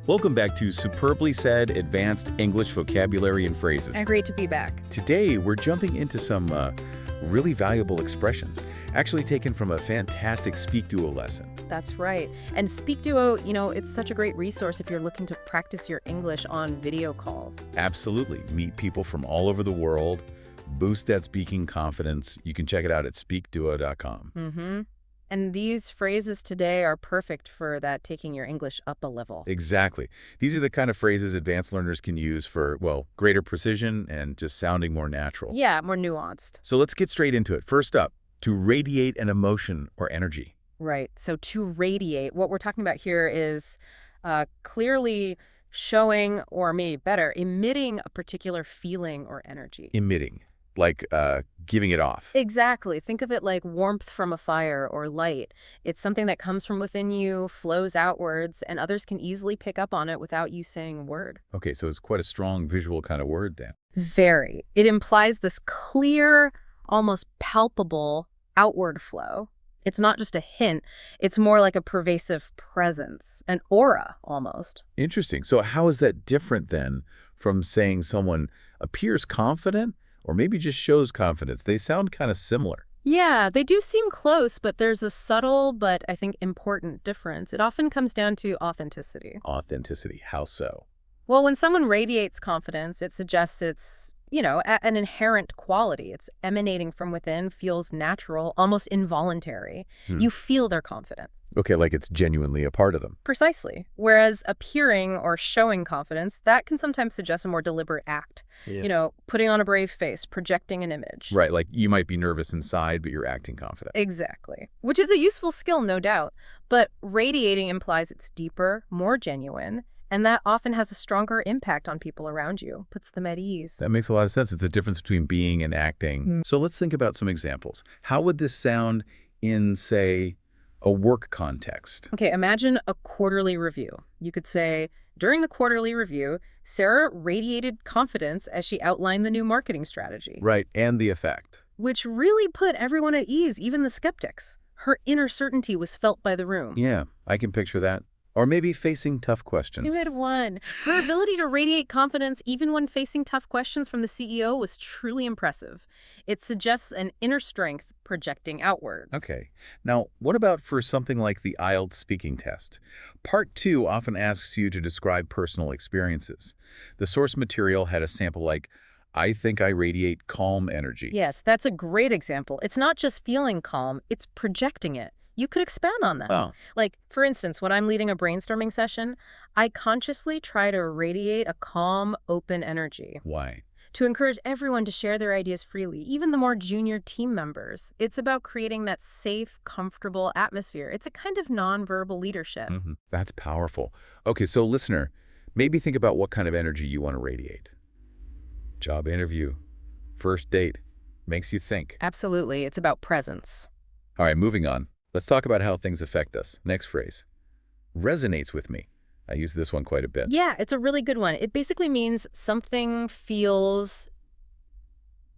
Welcome back to Superbly Said Advanced English Vocabulary and Phrases. And great to be back. Today, we're jumping into some really valuable expressions, actually taken from a fantastic SpeakDuo lesson. That's right. And SpeakDuo, it's such a great resource if you're looking to practice your English on video calls. Absolutely. Meet people from all over the world, boost that speaking confidence. You can check it out at SpeakDuo.com. Mm-hmm. And these phrases today are perfect for that, taking your English up a level. Exactly. These are the kind of phrases advanced learners can use for, well, greater precision and just sounding more natural. Yeah, more nuanced. So let's get straight into it. First up, to radiate an emotion or energy. Right. So to radiate, what we're talking about here is clearly showing, or maybe better, emitting a particular feeling or energy. Emitting, like giving it off. Exactly. Think of it like warmth from a fire or light. It's something that comes from within you, flows outwards, and others can easily pick up on it without you saying a word. Okay, so it's quite a strong visual kind of word then. Very. It implies this clear, almost palpable outward flow. It's not just a hint. It's more like a pervasive presence, an aura almost. Interesting. So how is that different then from saying someone appears confident or maybe just shows confidence? They sound kind of similar. Yeah, they do seem close, but there's a subtle but I think important difference. It often comes down to authenticity. Authenticity. How so? Well, when someone radiates confidence, it suggests it's, an inherent quality. It's emanating from within, feels natural, almost involuntary. You feel their confidence. Okay, like it's genuinely a part of them. Precisely. Whereas appearing or showing confidence, that can sometimes suggest a more deliberate act. Yeah. Putting on a brave face, projecting an image. Right, like you might be nervous inside, but you're acting confident. Exactly. Which is a useful skill, no doubt. But radiating implies it's deeper, more genuine, and that often has a stronger impact on people around you, puts them at ease. That makes a lot of sense. It's the difference between being and acting. So let's think about some examples. How would this sound in, say, a work context? Okay, imagine a quarterly review. You could say, during the quarterly review, Sarah radiated confidence as she outlined the new marketing strategy. Right, and the effect. Which really put everyone at ease, even the skeptics. Her inner certainty was felt by the room. Yeah, I can picture that. Or maybe facing tough questions. You had one. Her ability to radiate confidence even when facing tough questions from the CEO was truly impressive. It suggests an inner strength projecting outwards. Okay. Now, what about for something like the IELTS speaking test? Part 2 often asks you to describe personal experiences. The source material had a sample like, I think I radiate calm energy. Yes, that's a great example. It's not just feeling calm, it's projecting it. You could expand on that. Oh. Like, for instance, when I'm leading a brainstorming session, I consciously try to radiate a calm, open energy. Why? To encourage everyone to share their ideas freely, even the more junior team members. It's about creating that safe, comfortable atmosphere. It's a kind of nonverbal leadership. That's powerful. Okay, so listener, maybe think about what kind of energy you want to radiate. Job interview, first date, makes you think. Absolutely. It's about presence. All right, moving on. Let's talk about how things affect us. Next phrase. Resonates with me. I use this one quite a bit. Yeah, it's a really good one. It basically means something feels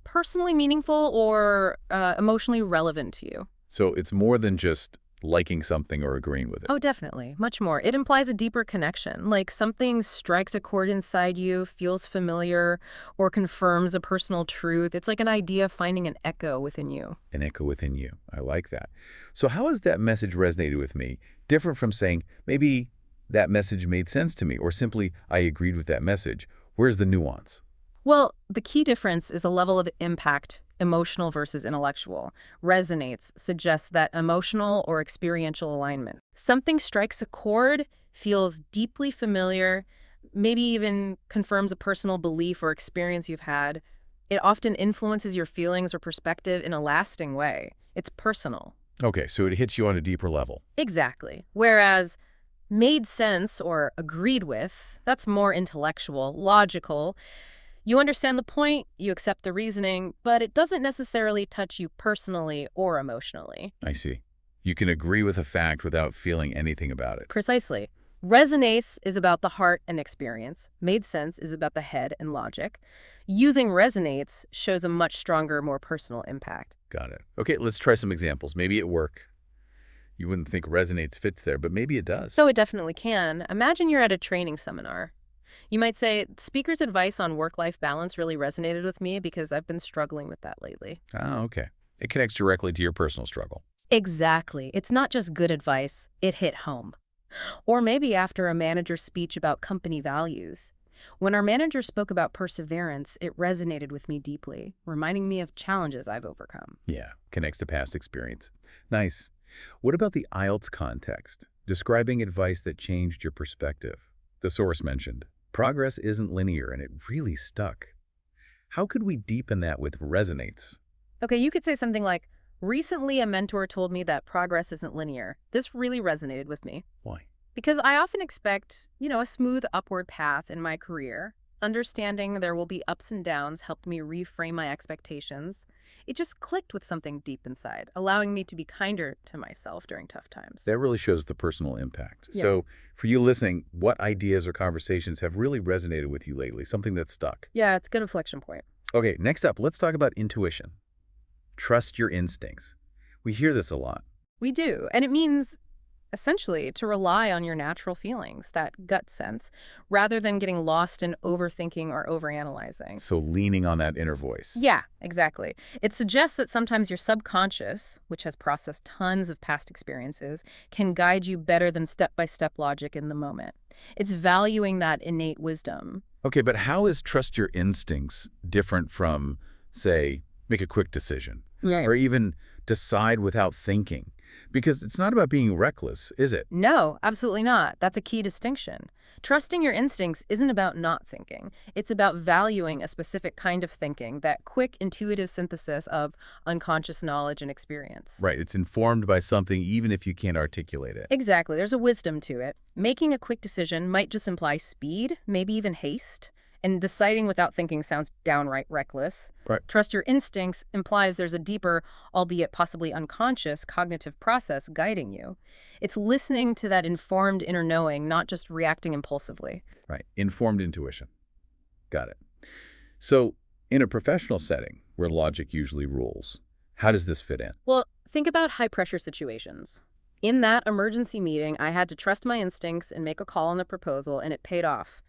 personally meaningful or emotionally relevant to you. So it's more than just liking something or agreeing with it. Oh, definitely. Much more. It implies a deeper connection, like something strikes a chord inside you, feels familiar, or confirms a personal truth. It's like an idea finding an echo within you. An echo within you. I like that. So how has that message resonated with me? Different from saying, maybe that message made sense to me, or simply, I agreed with that message. Where's the nuance? Well, the key difference is a level of impact, emotional versus intellectual. Resonates suggests that emotional or experiential alignment. Something strikes a chord, feels deeply familiar, maybe even confirms a personal belief or experience you've had. It often influences your feelings or perspective in a lasting way. It's personal. Okay, so it hits you on a deeper level. Exactly. Whereas made sense or agreed with, that's more intellectual, logical. You understand the point, you accept the reasoning, but it doesn't necessarily touch you personally or emotionally. I see. You can agree with a fact without feeling anything about it. Precisely. Resonates is about the heart and experience. Made sense is about the head and logic. Using resonates shows a much stronger, more personal impact. Got it. Okay, let's try some examples. Maybe at work. You wouldn't think resonates fits there, but maybe it does. So it definitely can. Imagine you're at a training seminar. You might say, speaker's advice on work-life balance really resonated with me because I've been struggling with that lately. Ah, okay. It connects directly to your personal struggle. Exactly. It's not just good advice, it hit home. Or maybe after a manager's speech about company values. When our manager spoke about perseverance, it resonated with me deeply, reminding me of challenges I've overcome. Yeah, connects to past experience. Nice. What about the IELTS context? Describing advice that changed your perspective. The source mentioned, progress isn't linear and it really stuck. How could we deepen that with resonates? Okay, you could say something like, recently a mentor told me that progress isn't linear. This really resonated with me. Why? Because I often expect, a smooth upward path in my career. Understanding there will be ups and downs helped me reframe my expectations. It just clicked with something deep inside, allowing me to be kinder to myself during tough times. That really shows the personal impact. Yeah. So for you listening, what ideas or conversations have really resonated with you lately? Something that's stuck. Yeah, it's a good inflection point. Okay, next up, let's talk about intuition. Trust your instincts. We hear this a lot. We do, and it means essentially to rely on your natural feelings, that gut sense, rather than getting lost in overthinking or overanalyzing. So leaning on that inner voice. Yeah, exactly. It suggests that sometimes your subconscious, which has processed tons of past experiences, can guide you better than step-by-step logic in the moment. It's valuing that innate wisdom. Okay, but how is trust your instincts different from, say, make a quick decision? Right. Or even decide without thinking? Because it's not about being reckless, is it? No, absolutely not. That's a key distinction. Trusting your instincts isn't about not thinking. It's about valuing a specific kind of thinking, that quick, intuitive synthesis of unconscious knowledge and experience. Right, it's informed by something even if you can't articulate it. Exactly. There's a wisdom to it. Making a quick decision might just imply speed, maybe even haste. And deciding without thinking sounds downright reckless. Right. Trust your instincts implies there's a deeper, albeit possibly unconscious, cognitive process guiding you. It's listening to that informed inner knowing, not just reacting impulsively. Right, informed intuition. Got it. So in a professional setting where logic usually rules, how does this fit in? Well, think about high-pressure situations. In that emergency meeting, I had to trust my instincts and make a call on the proposal, and it paid off.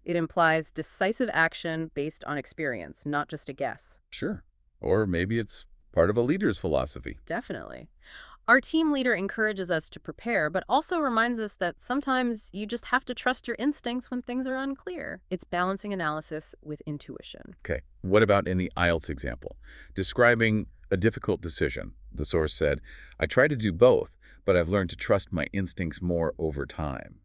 It implies decisive action based on experience, not just a guess. Sure. Or maybe it's part of a leader's philosophy. Definitely. Our team leader encourages us to prepare, but also reminds us that sometimes you just have to trust your instincts when things are unclear. It's balancing analysis with intuition. Okay, what about in the IELTS example? Describing a difficult decision, the source said, I try to do both, but I've learned to trust my instincts more over time.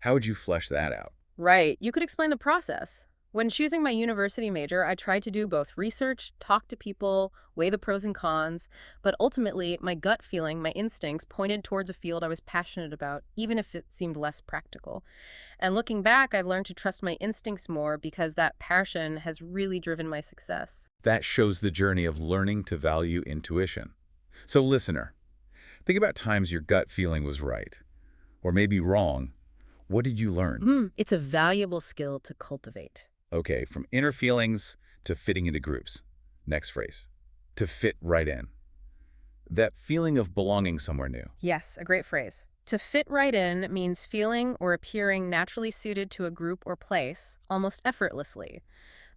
How would you flesh that out? Right. You could explain the process. When choosing my university major, I tried to do both research, talk to people, weigh the pros and cons, but ultimately, my gut feeling, my instincts, pointed towards a field I was passionate about, even if it seemed less practical. And looking back, I've learned to trust my instincts more because that passion has really driven my success. That shows the journey of learning to value intuition. So listener, think about times your gut feeling was right, or maybe wrong. What did you learn? It's a valuable skill to cultivate. Okay, from inner feelings to fitting into groups. Next phrase, to fit right in. That feeling of belonging somewhere new. Yes, a great phrase. To fit right in means feeling or appearing naturally suited to a group or place, almost effortlessly.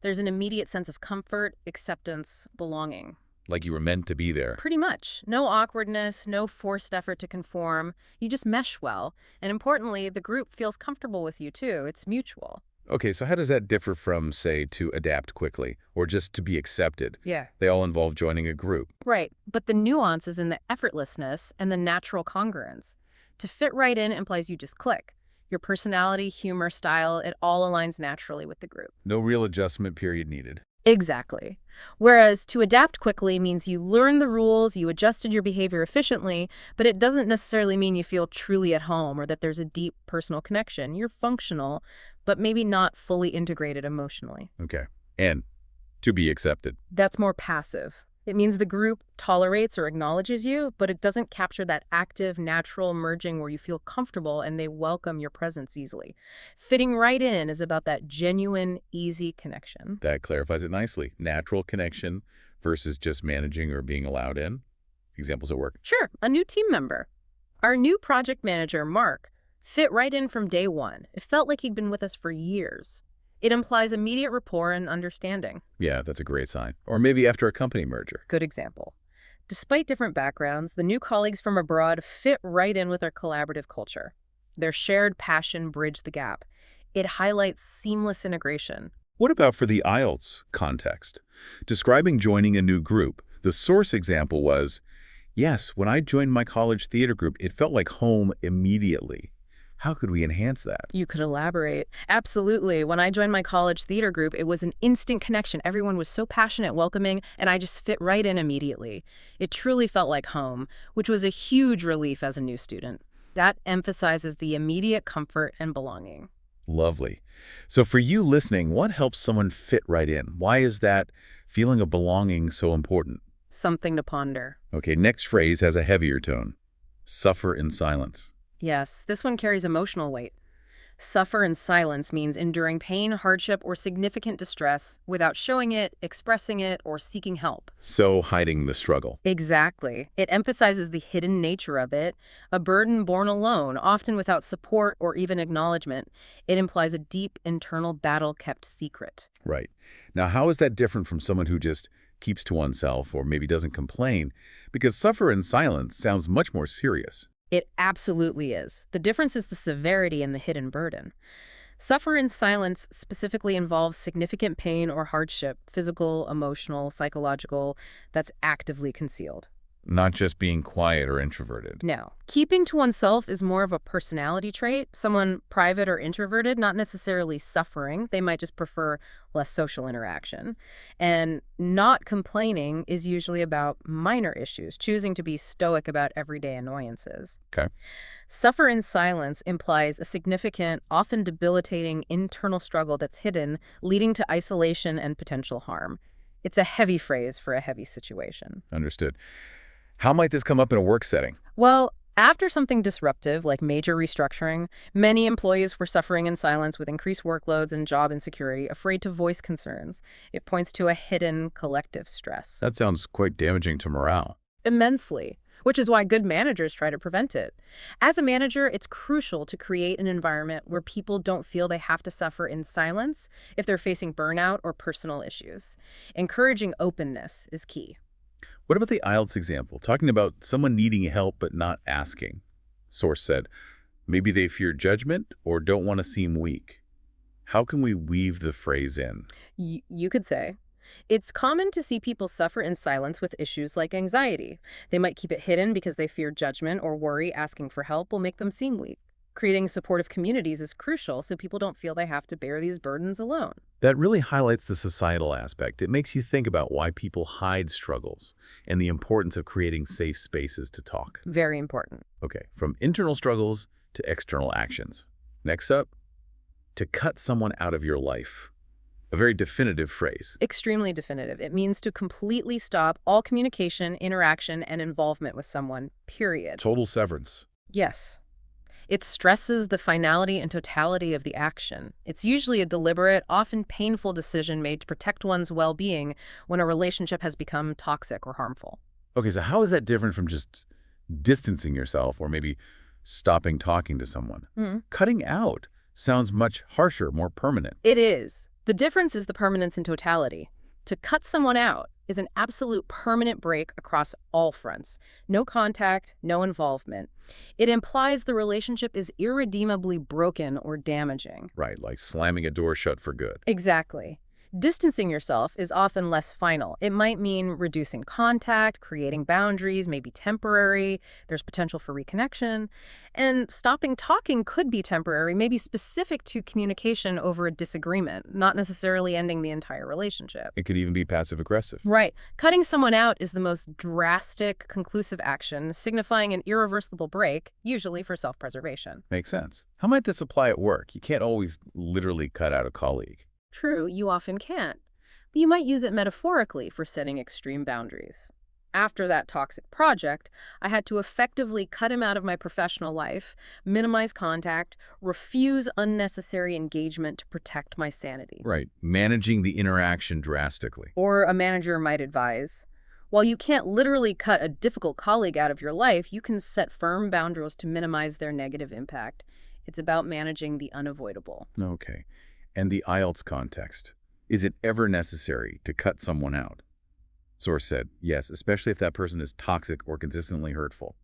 There's an immediate sense of comfort, acceptance, belonging. Like you were meant to be there. Pretty much. No awkwardness, no forced effort to conform. You just mesh well. And importantly, the group feels comfortable with you too. It's mutual. Okay, so how does that differ from, say, to adapt quickly or just to be accepted? Yeah. They all involve joining a group. Right. But the nuance is in the effortlessness and the natural congruence. To fit right in implies you just click. Your personality, humor, style, it all aligns naturally with the group. No real adjustment period needed. Exactly. Whereas to adapt quickly means you learn the rules, you adjusted your behavior efficiently, but it doesn't necessarily mean you feel truly at home or that there's a deep personal connection. You're functional, but maybe not fully integrated emotionally. Okay. And to be accepted. That's more passive. It means the group tolerates or acknowledges you, but it doesn't capture that active, natural merging where you feel comfortable and they welcome your presence easily. Fitting right in is about that genuine, easy connection. That clarifies it nicely. Natural connection versus just managing or being allowed in. Examples at work. Sure, a new team member. Our new project manager, Mark, fit right in from day one. It felt like he'd been with us for years. It implies immediate rapport and understanding. Yeah, that's a great sign. Or maybe after a company merger. Good example. Despite different backgrounds, the new colleagues from abroad fit right in with our collaborative culture. Their shared passion bridged the gap. It highlights seamless integration. What about for the IELTS context? Describing joining a new group, the source example was, yes, when I joined my college theater group, it felt like home immediately. How could we enhance that? You could elaborate. Absolutely. When I joined my college theater group, it was an instant connection. Everyone was so passionate, welcoming, and I just fit right in immediately. It truly felt like home, which was a huge relief as a new student. That emphasizes the immediate comfort and belonging. Lovely. So for you listening, what helps someone fit right in? Why is that feeling of belonging so important? Something to ponder. Okay, next phrase has a heavier tone. Suffer in silence. Yes, this one carries emotional weight. Suffer in silence means enduring pain, hardship, or significant distress without showing it, expressing it, or seeking help. So hiding the struggle. Exactly. It emphasizes the hidden nature of it, a burden borne alone, often without support or even acknowledgement. It implies a deep internal battle kept secret. Right. Now, how is that different from someone who just keeps to oneself or maybe doesn't complain? Because suffer in silence sounds much more serious. It absolutely is. The difference is the severity and the hidden burden. Suffer in silence specifically involves significant pain or hardship, physical, emotional, psychological, that's actively concealed. Not just being quiet or introverted. No. Keeping to oneself is more of a personality trait. Someone private or introverted, not necessarily suffering. They might just prefer less social interaction. And not complaining is usually about minor issues, choosing to be stoic about everyday annoyances. Okay. Suffer in silence implies a significant, often debilitating internal struggle that's hidden, leading to isolation and potential harm. It's a heavy phrase for a heavy situation. Understood. How might this come up in a work setting? Well, after something disruptive like major restructuring, many employees were suffering in silence with increased workloads and job insecurity, afraid to voice concerns. It points to a hidden collective stress. That sounds quite damaging to morale. Immensely, which is why good managers try to prevent it. As a manager, it's crucial to create an environment where people don't feel they have to suffer in silence if they're facing burnout or personal issues. Encouraging openness is key. What about the IELTS example, talking about someone needing help but not asking? Source said, maybe they fear judgment or don't want to seem weak. How can we weave the phrase in? You could say, it's common to see people suffer in silence with issues like anxiety. They might keep it hidden because they fear judgment or worry asking for help will make them seem weak. Creating supportive communities is crucial so people don't feel they have to bear these burdens alone. That really highlights the societal aspect. It makes you think about why people hide struggles and the importance of creating safe spaces to talk. Very important. Okay, from internal struggles to external actions. Next up, to cut someone out of your life. A very definitive phrase. Extremely definitive. It means to completely stop all communication, interaction, and involvement with someone, period. Total severance. Yes. It stresses the finality and totality of the action. It's usually a deliberate, often painful decision made to protect one's well-being when a relationship has become toxic or harmful. Okay, so how is that different from just distancing yourself or maybe stopping talking to someone? Cutting out sounds much harsher, more permanent. It is. The difference is the permanence and totality. To cut someone out is an absolute permanent break across all fronts. No contact, no involvement. It implies the relationship is irredeemably broken or damaging. Right, like slamming a door shut for good. Exactly. Distancing yourself is often less final. It might mean reducing contact, creating boundaries, maybe temporary. There's potential for reconnection. And stopping talking could be temporary, maybe specific to communication over a disagreement, not necessarily ending the entire relationship. It could even be passive-aggressive. Right. Cutting someone out is the most drastic, conclusive action, signifying an irreversible break, usually for self-preservation. Makes sense. How might this apply at work? You can't always literally cut out a colleague. True, you often can't, but you might use it metaphorically for setting extreme boundaries. After that toxic project, I had to effectively cut him out of my professional life, minimize contact, refuse unnecessary engagement to protect my sanity. Right, managing the interaction drastically. Or a manager might advise, While you can't literally cut a difficult colleague out of your life, you can set firm boundaries to minimize their negative impact. It's about managing the unavoidable. Okay. And the IELTS context. Is it ever necessary to cut someone out? Source said, yes, especially if that person is toxic or consistently hurtful.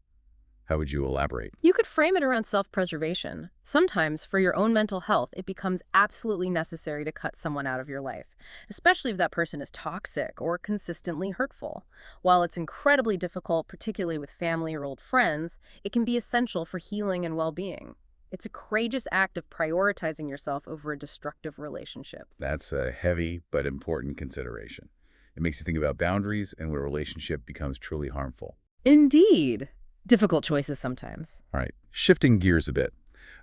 How would you elaborate? You could frame it around self-preservation. Sometimes, for your own mental health, it becomes absolutely necessary to cut someone out of your life, especially if that person is toxic or consistently hurtful. While it's incredibly difficult, particularly with family or old friends, it can be essential for healing and well-being. It's a courageous act of prioritizing yourself over a destructive relationship. That's a heavy but important consideration. It makes you think about boundaries and when a relationship becomes truly harmful. Indeed. Difficult choices sometimes. All right, shifting gears a bit.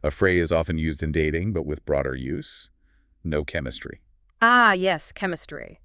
A phrase often used in dating, but with broader use, no chemistry. Ah, yes, chemistry.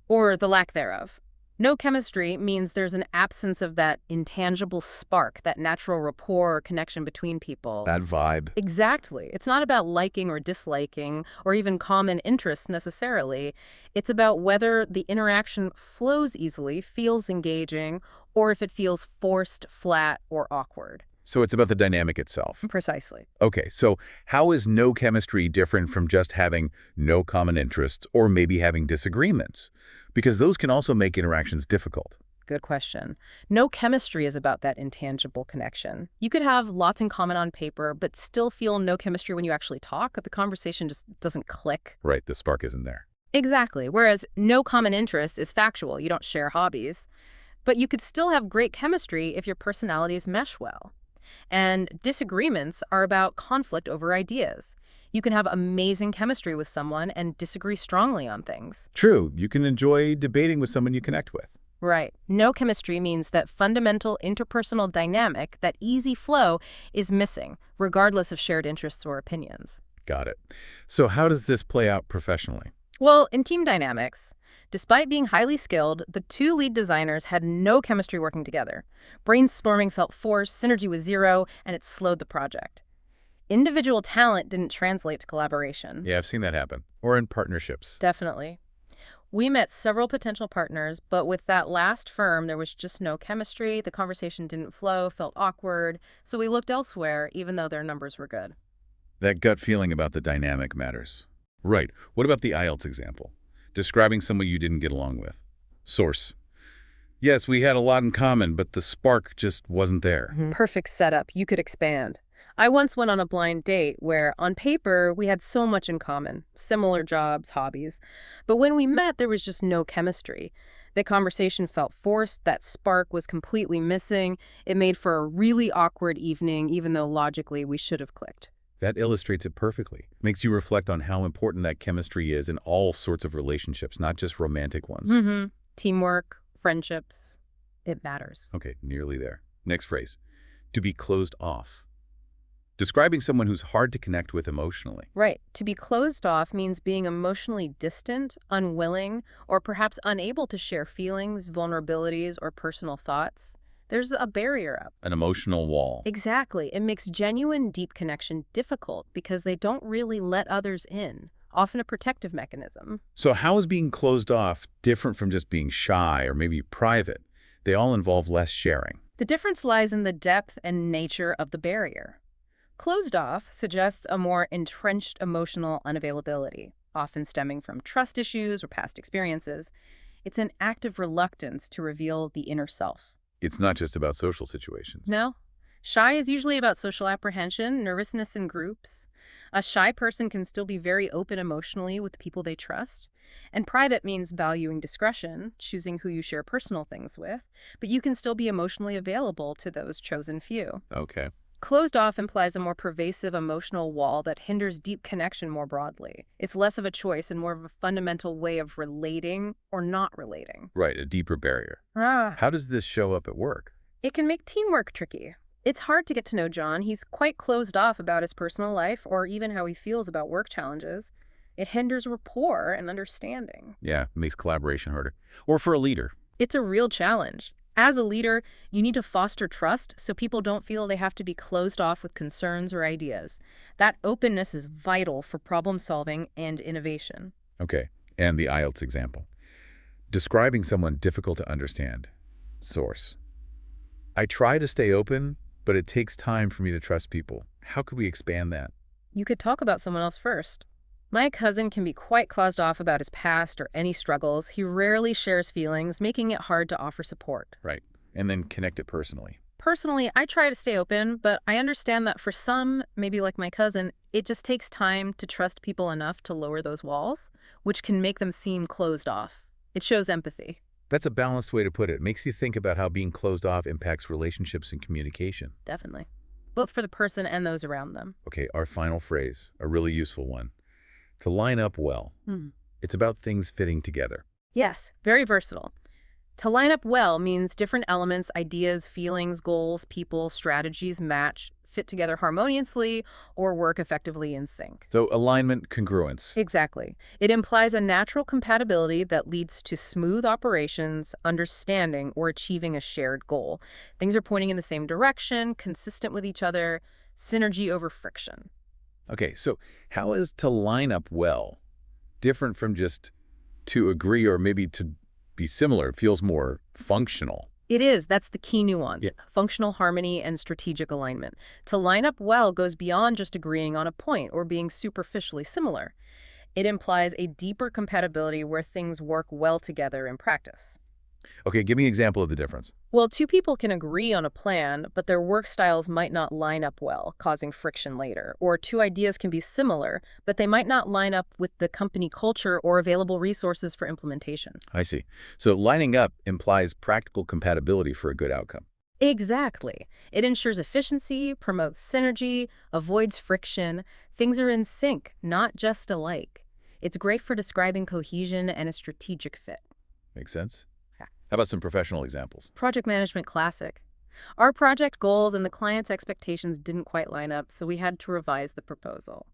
Or the lack thereof. No chemistry means there's an absence of that intangible spark, that natural rapport or connection between people. That vibe. Exactly. It's not about liking or disliking or even common interests necessarily. It's about whether the interaction flows easily, feels engaging, or if it feels forced, flat, or awkward. So it's about the dynamic itself. Precisely. Okay, so how is no chemistry different from just having no common interests or maybe having disagreements? Because those can also make interactions difficult. Good question. No chemistry is about that intangible connection. You could have lots in common on paper, but still feel no chemistry when you actually talk. The conversation just doesn't click. Right, the spark isn't there. Exactly. Whereas no common interest is factual. You don't share hobbies. But you could still have great chemistry if your personalities mesh well. And disagreements are about conflict over ideas. You can have amazing chemistry with someone and disagree strongly on things. True, you can enjoy debating with someone you connect with. Right. No chemistry means that fundamental interpersonal dynamic, that easy flow, is missing, regardless of shared interests or opinions. Got it. So how does this play out professionally? Well, in team dynamics, despite being highly skilled, the two lead designers had no chemistry working together. Brainstorming felt forced, synergy was zero, and it slowed the project. Individual talent didn't translate to collaboration. Yeah, I've seen that happen. Or in partnerships. Definitely. We met several potential partners, but with that last firm, there was just no chemistry. The conversation didn't flow, felt awkward, so we looked elsewhere, even though their numbers were good. That gut feeling about the dynamic matters. Right. What about the IELTS example? Describing someone you didn't get along with. Source. Yes, we had a lot in common, but the spark just wasn't there. Perfect setup. You could expand. I once went on a blind date where, on paper, we had so much in common. Similar jobs, hobbies. But when we met, there was just no chemistry. The conversation felt forced. That spark was completely missing. It made for a really awkward evening, even though logically we should have clicked. That illustrates it perfectly. Makes you reflect on how important that chemistry is in all sorts of relationships, not just romantic ones. Teamwork, friendships, it matters. Okay, nearly there. Next phrase. To be closed off. Describing someone who's hard to connect with emotionally. Right. To be closed off means being emotionally distant, unwilling, or perhaps unable to share feelings, vulnerabilities, or personal thoughts. There's a barrier up. An emotional wall. Exactly. It makes genuine, deep connection difficult because they don't really let others in, often a protective mechanism. So how is being closed off different from just being shy or maybe private? They all involve less sharing. The difference lies in the depth and nature of the barrier. Closed off suggests a more entrenched emotional unavailability, often stemming from trust issues or past experiences. It's an active reluctance to reveal the inner self. It's not just about social situations. No. Shy is usually about social apprehension, nervousness in groups. A shy person can still be very open emotionally with the people they trust. And private means valuing discretion, choosing who you share personal things with, but you can still be emotionally available to those chosen few. Okay. Closed off implies a more pervasive emotional wall that hinders deep connection more broadly. It's less of a choice and more of a fundamental way of relating or not relating. Right, a deeper barrier. How does this show up at work? It can make teamwork tricky. It's hard to get to know John. He's quite closed off about his personal life or even how he feels about work challenges. It hinders rapport and understanding. Yeah, it makes collaboration harder. Or for a leader. It's a real challenge. As a leader, you need to foster trust so people don't feel they have to be closed off with concerns or ideas. That openness is vital for problem solving and innovation. Okay, and the IELTS example. Describing someone difficult to understand. Source: I try to stay open, but it takes time for me to trust people. How could we expand that? You could talk about someone else first. My cousin can be quite closed off about his past or any struggles. He rarely shares feelings, making it hard to offer support. Right. And then connect it personally. Personally, I try to stay open, but I understand that for some, maybe like my cousin, it just takes time to trust people enough to lower those walls, which can make them seem closed off. It shows empathy. That's a balanced way to put it. It makes you think about how being closed off impacts relationships and communication. Definitely. Both for the person and those around them. Okay, our final phrase, a really useful one. To line up well. Hmm. It's about things fitting together. Yes, very versatile. To line up well means different elements, ideas, feelings, goals, people, strategies match, fit together harmoniously, or work effectively in sync. So alignment, congruence. Exactly. It implies a natural compatibility that leads to smooth operations, understanding, or achieving a shared goal. Things are pointing in the same direction, consistent with each other, synergy over friction. Okay, so how is to line up well different from just to agree or maybe to be similar? It feels more functional. It is. That's the key nuance. Yeah. Functional harmony and strategic alignment. To line up well goes beyond just agreeing on a point or being superficially similar. It implies a deeper compatibility where things work well together in practice. Okay, give me an example of the difference. Well, two people can agree on a plan, but their work styles might not line up well, causing friction later. Or two ideas can be similar, but they might not line up with the company culture or available resources for implementation. I see. So lining up implies practical compatibility for a good outcome. Exactly. It ensures efficiency, promotes synergy, avoids friction. Things are in sync, not just alike. It's great for describing cohesion and a strategic fit. Makes sense? Yeah. How about some professional examples? Project management classic. Our project goals and the client's expectations didn't quite line up, so we had to revise the proposal.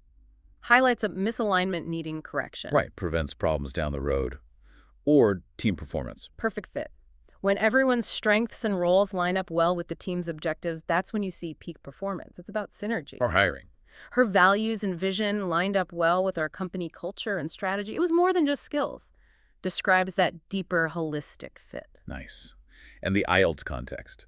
Highlights a misalignment needing correction. Right, prevents problems down the road. Or team performance. Perfect fit. When everyone's strengths and roles line up well with the team's objectives, that's when you see peak performance. It's about synergy. Or hiring. Her values and vision lined up well with our company culture and strategy. It was more than just skills. Describes that deeper, holistic fit. Nice. And the IELTS context.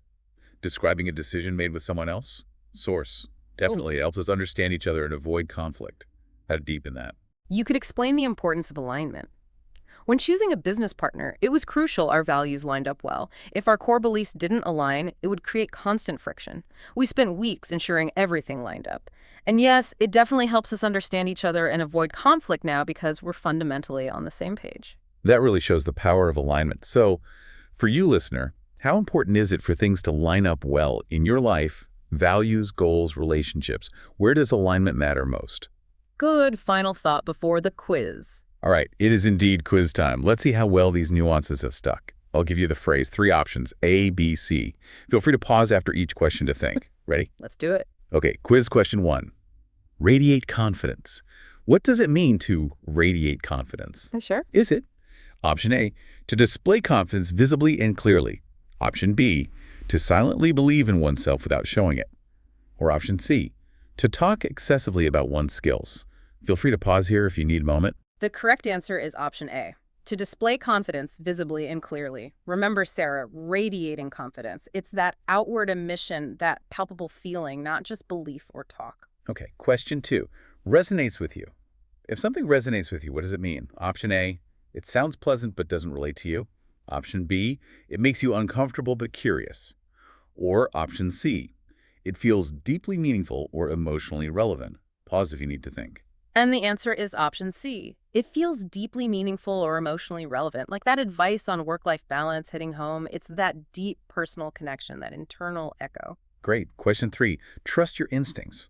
Describing a decision made with someone else? Source. Definitely. It helps us understand each other and avoid conflict. How to deepen that. You could explain the importance of alignment. When choosing a business partner, it was crucial our values lined up well. If our core beliefs didn't align, it would create constant friction. We spent weeks ensuring everything lined up. And yes, it definitely helps us understand each other and avoid conflict now because we're fundamentally on the same page. That really shows the power of alignment. So, for you, listener, how important is it for things to line up well in your life, values, goals, relationships? Where does alignment matter most? Good final thought before the quiz. All right, it is indeed quiz time. Let's see how well these nuances have stuck. I'll give you the phrase, 3 options, A, B, C. Feel free to pause after each question to think. Ready? Let's do it. Okay, quiz question 1. Radiate confidence. What does it mean to radiate confidence? Sure. Is it Option A, to display confidence visibly and clearly? Option B, to silently believe in oneself without showing it? Or option C, to talk excessively about one's skills? Feel free to pause here if you need a moment. The correct answer is option A. To display confidence visibly and clearly. Remember, Sarah, radiating confidence. It's that outward emission, that palpable feeling, not just belief or talk. Okay, question 2. Resonates with you. If something resonates with you, what does it mean? Option A, it sounds pleasant but doesn't relate to you. Option B, it makes you uncomfortable but curious. Or option C, it feels deeply meaningful or emotionally relevant. Pause if you need to think. And the answer is option C. It feels deeply meaningful or emotionally relevant, like that advice on work-life balance hitting home. It's that deep personal connection, that internal echo. Great. Question 3, trust your instincts.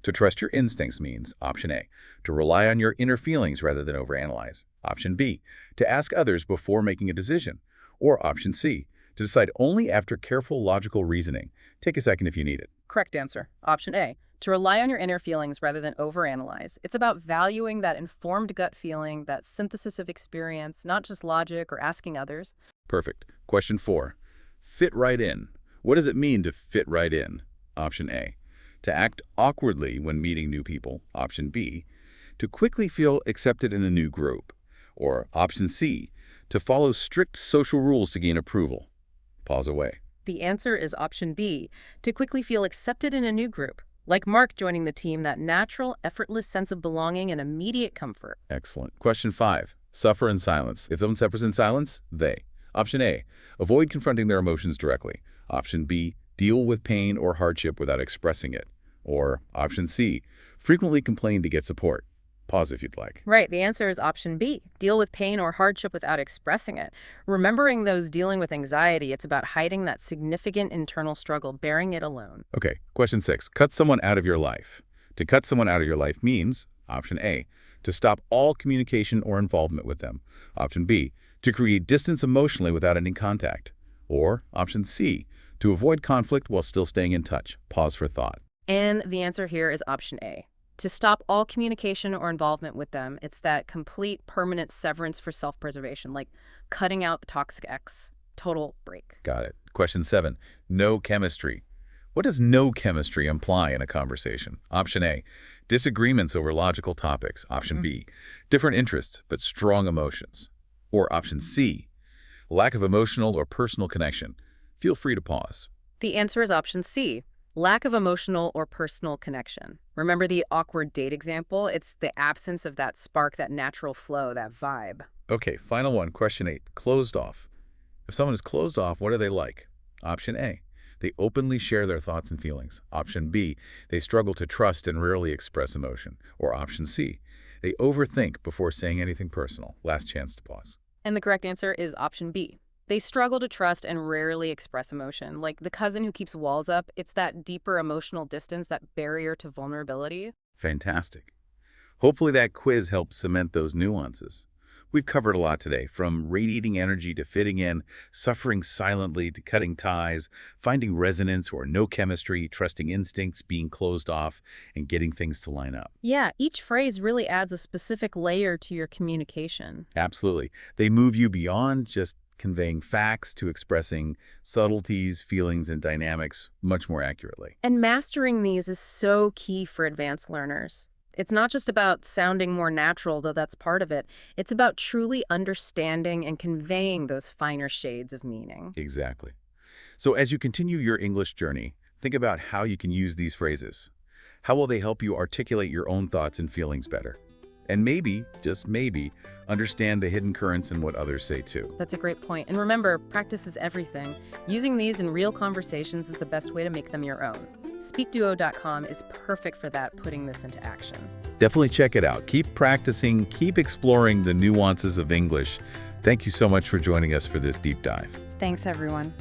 To trust your instincts means option A, to rely on your inner feelings rather than overanalyze. Option B, to ask others before making a decision. Or option C, to decide only after careful logical reasoning. Take a second if you need it. Correct answer. Option A. To rely on your inner feelings rather than overanalyze. It's about valuing that informed gut feeling, that synthesis of experience, not just logic or asking others. Perfect. Question 4, fit right in. What does it mean to fit right in? Option A, to act awkwardly when meeting new people. Option B, to quickly feel accepted in a new group. Or option C, to follow strict social rules to gain approval. Pause away. The answer is option B, to quickly feel accepted in a new group. Like Mark joining the team, that natural, effortless sense of belonging and immediate comfort. Excellent. Question 5. Suffer in silence. If someone suffers in silence, they. Option A. Avoid confronting their emotions directly. Option B. Deal with pain or hardship without expressing it. Or option C. Frequently complain to get support. Pause if you'd like. Right, the answer is option B, deal with pain or hardship without expressing it. Remembering those dealing with anxiety, it's about hiding that significant internal struggle, bearing it alone. Okay, question 6. Cut someone out of your life. To cut someone out of your life means, option A, to stop all communication or involvement with them. Option B, to create distance emotionally without ending contact. Or option C, to avoid conflict while still staying in touch. Pause for thought. And the answer here is option A. To stop all communication or involvement with them, it's that complete, permanent severance for self-preservation, like cutting out the toxic ex. Total break. Got it. Question 7. No chemistry. What does no chemistry imply in a conversation? Option A, disagreements over logical topics. Option B, different interests but strong emotions. Or option C, lack of emotional or personal connection. Feel free to pause. The answer is option C, lack of emotional or personal connection. Remember the awkward date example? It's the absence of that spark, that natural flow, that vibe. Okay, final one. Question 8. Closed off. If someone is closed off, what are they like? Option A, they openly share their thoughts and feelings. Option B, they struggle to trust and rarely express emotion. Or option C, they overthink before saying anything personal. Last chance to pause. And the correct answer is option B. They struggle to trust and rarely express emotion. Like the cousin who keeps walls up, it's that deeper emotional distance, that barrier to vulnerability. Fantastic. Hopefully that quiz helps cement those nuances. We've covered a lot today, from radiating energy to fitting in, suffering silently to cutting ties, finding resonance or no chemistry, trusting instincts, being closed off, and getting things to line up. Yeah, each phrase really adds a specific layer to your communication. Absolutely. They move you beyond just conveying facts to expressing subtleties, feelings, and dynamics much more accurately. And mastering these is so key for advanced learners. It's not just about sounding more natural, though that's part of it. It's about truly understanding and conveying those finer shades of meaning. Exactly. So as you continue your English journey, think about how you can use these phrases. How will they help you articulate your own thoughts and feelings better? And maybe, just maybe, understand the hidden currents in what others say too. That's a great point. And remember, practice is everything. Using these in real conversations is the best way to make them your own. SpeakDuo.com is perfect for that, putting this into action. Definitely check it out. Keep practicing, keep exploring the nuances of English. Thank you so much for joining us for this deep dive. Thanks, everyone.